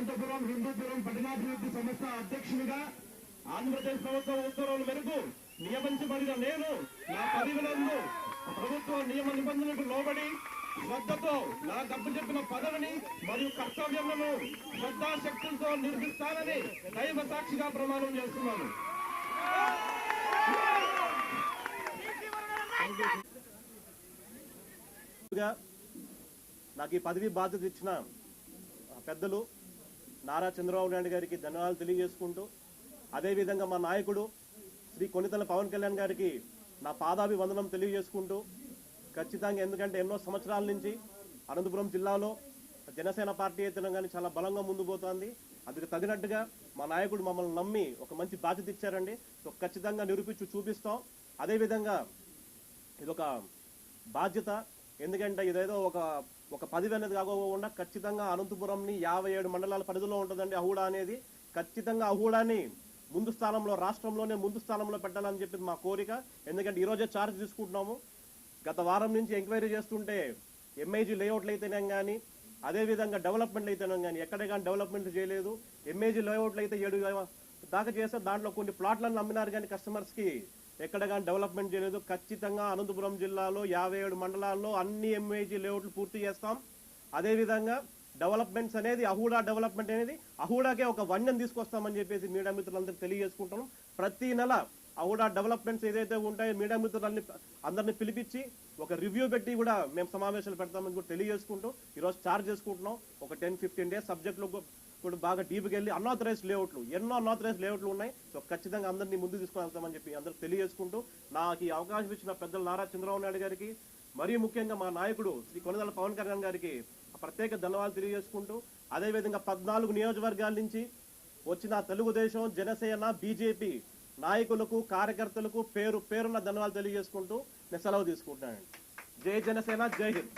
అనంతపురం హిందూపురం పట్టణాభివృద్ధి సంస్థ అధ్యక్షునిగా ఆంధ్రప్రదేశ్ ప్రభుత్వం ఉత్తర్వుల మేరకు నియమించబడిన నేను నా పదవినందు ప్రభుత్వ నియమ నిబంధనలకు లోబడి శ్రద్ధతో నాకు అప్పచెప్పిన పదవిని మరియు కర్తవ్యములను శ్రద్ధాశక్తులతో నిర్వహిస్తానని దైవ సాక్షిగా ప్రమాణం చేస్తున్నాను. నాకు ఈ పదవి బాధ్యత ఇచ్చిన పెద్దలు నారా చంద్రబాబు నాయుడు గారికి ధన్యవాదాలు తెలియజేసుకుంటూ, అదేవిధంగా మా నాయకుడు శ్రీ కొనితెల పవన్ కళ్యాణ్ గారికి నా పాదాభివందనం తెలియజేసుకుంటూ, ఖచ్చితంగా ఎందుకంటే ఎన్నో సంవత్సరాల నుంచి అనంతపురం జిల్లాలో జనసేన పార్టీ అయితే కానీ చాలా బలంగా ముందు పోతుంది. అందుకు తగినట్టుగా మా నాయకుడు మమ్మల్ని నమ్మి ఒక మంచి బాధ్యత ఇచ్చారండి. సో ఖచ్చితంగా నిరూపించి చూపిస్తాం. అదేవిధంగా ఇదొక బాధ్యత, ఎందుకంటే ఇదేదో ఒక పదవి అనేది కాకుండా ఖచ్చితంగా అనంతపురంని 57 మండలాల పరిధిలో ఉంటుందండి అహూడా అనేది. ఖచ్చితంగా అహూడాని ముందు స్థానంలో, రాష్ట్రంలోనే ముందు స్థానంలో పెట్టాలని చెప్పి మా కోరిక. ఎందుకంటే ఈరోజే ఛార్జ్ తీసుకుంటున్నాము. గత వారం నుంచి ఎంక్వైరీ చేస్తుంటే ఎంఐజీ లేఅవుట్లు అయితేనే కానీ, అదేవిధంగా డెవలప్మెంట్లు అయితేనే కానీ ఎక్కడే కానీ డెవలప్మెంట్ చేయలేదు. ఎంఐజీ లేఅవుట్లు అయితే 7 దాకా చేస్తే దాంట్లో కొన్ని ప్లాట్లను అమ్మినారు కానీ కస్టమర్స్కి ఎక్కడ కానీ డెవలప్మెంట్ చేయలేదు. ఖచ్చితంగా అనంతపురం జిల్లాలో 57 మండలాల్లో అన్ని ఎంఐజీ లేఅవుట్లు పూర్తి చేస్తాం. అదేవిధంగా డెవలప్మెంట్స్ అనేది అహూడా డెవలప్మెంట్ అనేది అహూడాకే ఒక వన్యం తీసుకొస్తామని చెప్పేసి మీడియా మిత్రులందరికీ తెలియజేసుకుంటాం. ప్రతి నెల అహూడా డెవలప్మెంట్స్ ఏదైతే ఉంటాయో మీడియా మిత్రులని అందరినీ పిలిపించి ఒక రివ్యూ పెట్టి కూడా మేము సమావేశాలు పెడతామని కూడా తెలియజేసుకుంటూ ఈరోజు ఛార్జ్ చేసుకుంటున్నాం. ఒక 10-15 డేస్ సబ్జెక్టులో కూడా బాగా డీప్కి వెళ్ళి అన్ఆథరైజ్డ్ లేఅవుట్లు, ఎన్నో అన్ఆథరైజ్డ్ లేఅవుట్లు ఉన్నాయి. సో ఖచ్చితంగా అందరినీ ముందు తీసుకొని వెళ్తామని చెప్పి అందరికి తెలియజేసుకుంటూ, నాకు ఈ అవకాశం ఇచ్చిన పెద్దలు నారా చంద్రబాబు నాయుడు గారికి, మరీ ముఖ్యంగా మా నాయకుడు శ్రీ కొనిదెల పవన్ కళ్యాణ్ గారికి ప్రత్యేక ధన్యవాదాలు తెలియజేసుకుంటూ, అదేవిధంగా 14 నియోజకవర్గాల నుంచి వచ్చిన తెలుగుదేశం, జనసేన, బీజేపీ నాయకులకు, కార్యకర్తలకు పేరున ధన్యవాదాలు తెలియజేసుకుంటూ నేను సెలవు తీసుకుంటున్నానండి. జై జనసేన, జై హింద్.